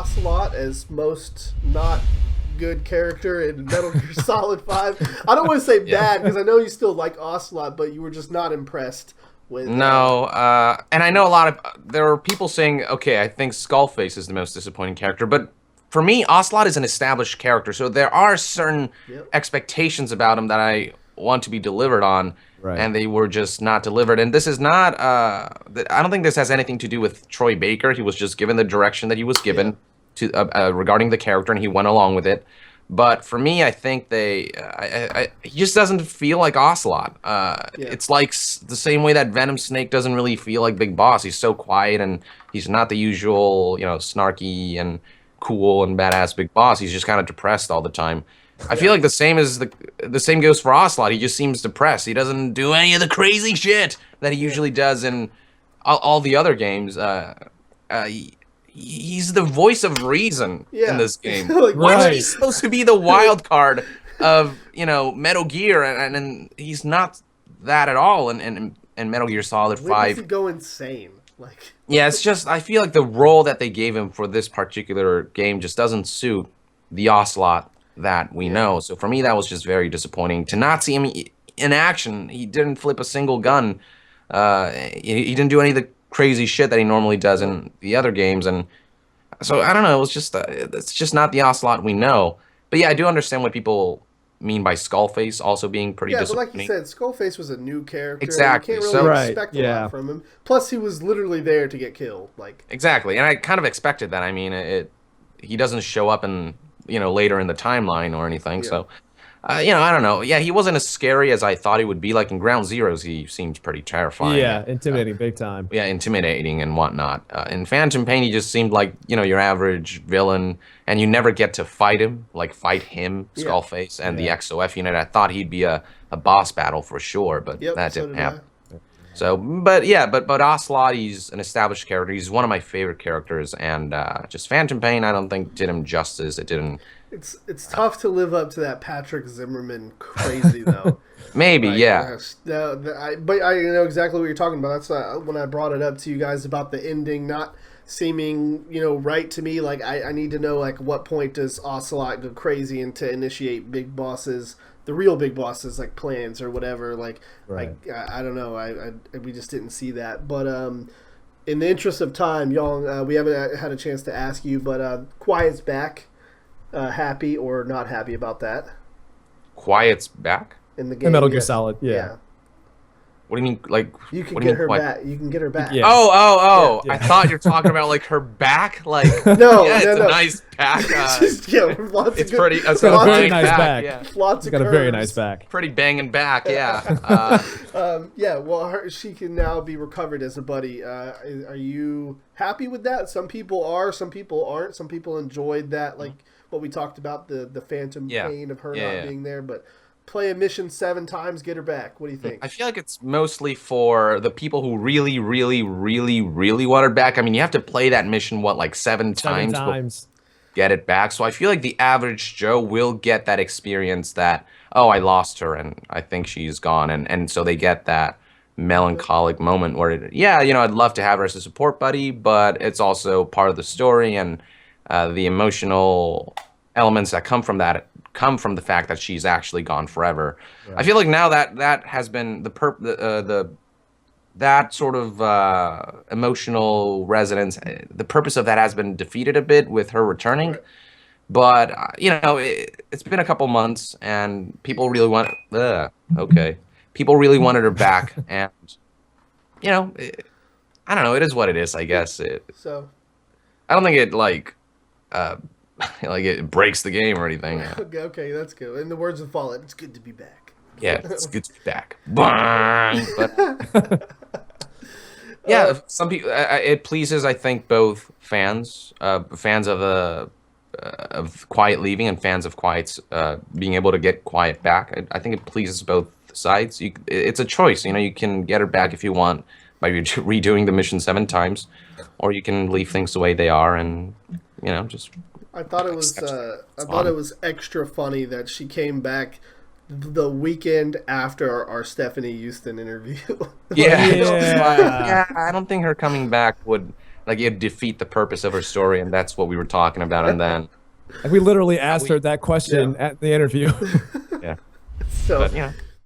Ocelot as most not good character in Metal Gear Solid 5. I don't want to say bad because I know you still like Ocelot, but you were just not impressed with. No, and I know there are people saying, okay, I think Skullface is the most disappointing character, but for me, Ocelot is an established character, so there are certain expectations about him that I want to be delivered on, and they were just not delivered. And this is not, I don't think this has anything to do with Troy Baker. He was just given the direction that he was given to regarding the character, and he went along with it. But for me, I think he just doesn't feel like Ocelot. It's like the same way that Venom Snake doesn't really feel like Big Boss. He's so quiet, and he's not the usual, snarky and cool and badass Big Boss. He's just kind of depressed all the time. I feel like the same goes for Ocelot. He just seems depressed. He doesn't do any of the crazy shit that he usually does in all the other games. He's the voice of reason in this game. Like, why is he supposed to be the wild card of Metal Gear, and he's not that at all in Metal Gear Solid 5. When does he go insane? Like, yeah, it's just I feel like the role that they gave him for this particular game just doesn't suit the Ocelot that we know. So for me, that was just very disappointing to not see him in action. He didn't flip a single gun. He didn't do any of the crazy shit that he normally does in the other games, and so I don't know. It's just not the Ocelot we know. But yeah, I do understand what people mean by Skullface also being pretty disappointing. But like you said, Skullface was a new character. Exactly. You can't really expect a lot from him. Plus, he was literally there to get killed. Exactly, and I kind of expected that. I mean, he doesn't show up in later in the timeline or anything. So, I don't know. Yeah, he wasn't as scary as I thought he would be. Like in Ground Zeroes, he seemed pretty terrifying. Yeah, intimidating big time. Yeah, intimidating and whatnot. In Phantom Pain, he just seemed like, your average villain, and you never get to fight him, Skullface, and the XOF unit. I thought he'd be a boss battle for sure, but that didn't happen. So, but Ocelot, he's an established character. He's one of my favorite characters, and just Phantom Pain, I don't think did him justice. It didn't. It's tough to live up to that Patrick Zimmerman crazy though. Maybe, but I know exactly what you're talking about. That's when I brought it up to you guys about the ending not seeming right to me. Like I need to know at what point does Ocelot go crazy and to initiate Big Boss's. The real Big Bosses like plans or whatever, I don't know. We just didn't see that. But in the interest of time, y'all, we haven't had a chance to ask you. But Quiet's back. Happy or not happy about that? Quiet's back in the game. In Metal Gear Solid, yeah. What do you mean, like? You can get her back. You can get her back. Yeah. Oh! Yeah. I thought you're talking about like her back, like. No, it's a nice back. It's pretty. It's got a very nice back. Yeah. Lots of got curves. a very nice back. Pretty banging back, yeah. Well, she can now be recovered as a buddy. Are you happy with that? Some people are. Some people aren't. Some people enjoyed that, like what we talked about, the phantom pain of her not being there, but. Play a mission 7 times, get her back. What do you think? I feel like it's mostly for the people who really, really, really, really want her back. I mean, you have to play that mission, like 7 times? 7 times. Get it back. So I feel like the average Joe will get that experience that, I lost her and I think she's gone. And so they get that melancholic moment where, I'd love to have her as a support buddy, but it's also part of the story and the emotional elements that come from the fact that she's actually gone forever. Right. I feel like now that has been that sort of emotional resonance. The purpose of that has been defeated a bit with her returning. Right. But it's been a couple months, and people really want. People really wanted her back, and I don't know. It is what it is, I guess. So I don't think it it breaks the game or anything. Okay, that's good. In the words of Fallout, it's good to be back. Yeah, it's good to be back. But, some people. It pleases, I think, both fans of Quiet leaving and fans of Quiet's being able to get Quiet back. I think it pleases both sides. It's a choice. You can get her back if you want by redoing the mission 7 times, or you can leave things the way they are and just. I thought it was extra funny that she came back the weekend after our Stephanie Houston interview. Yeah, I don't think her coming back would Like it'd defeat the purpose of her story, and that's what we were talking about. And then We literally asked her that question at the interview. yeah, So but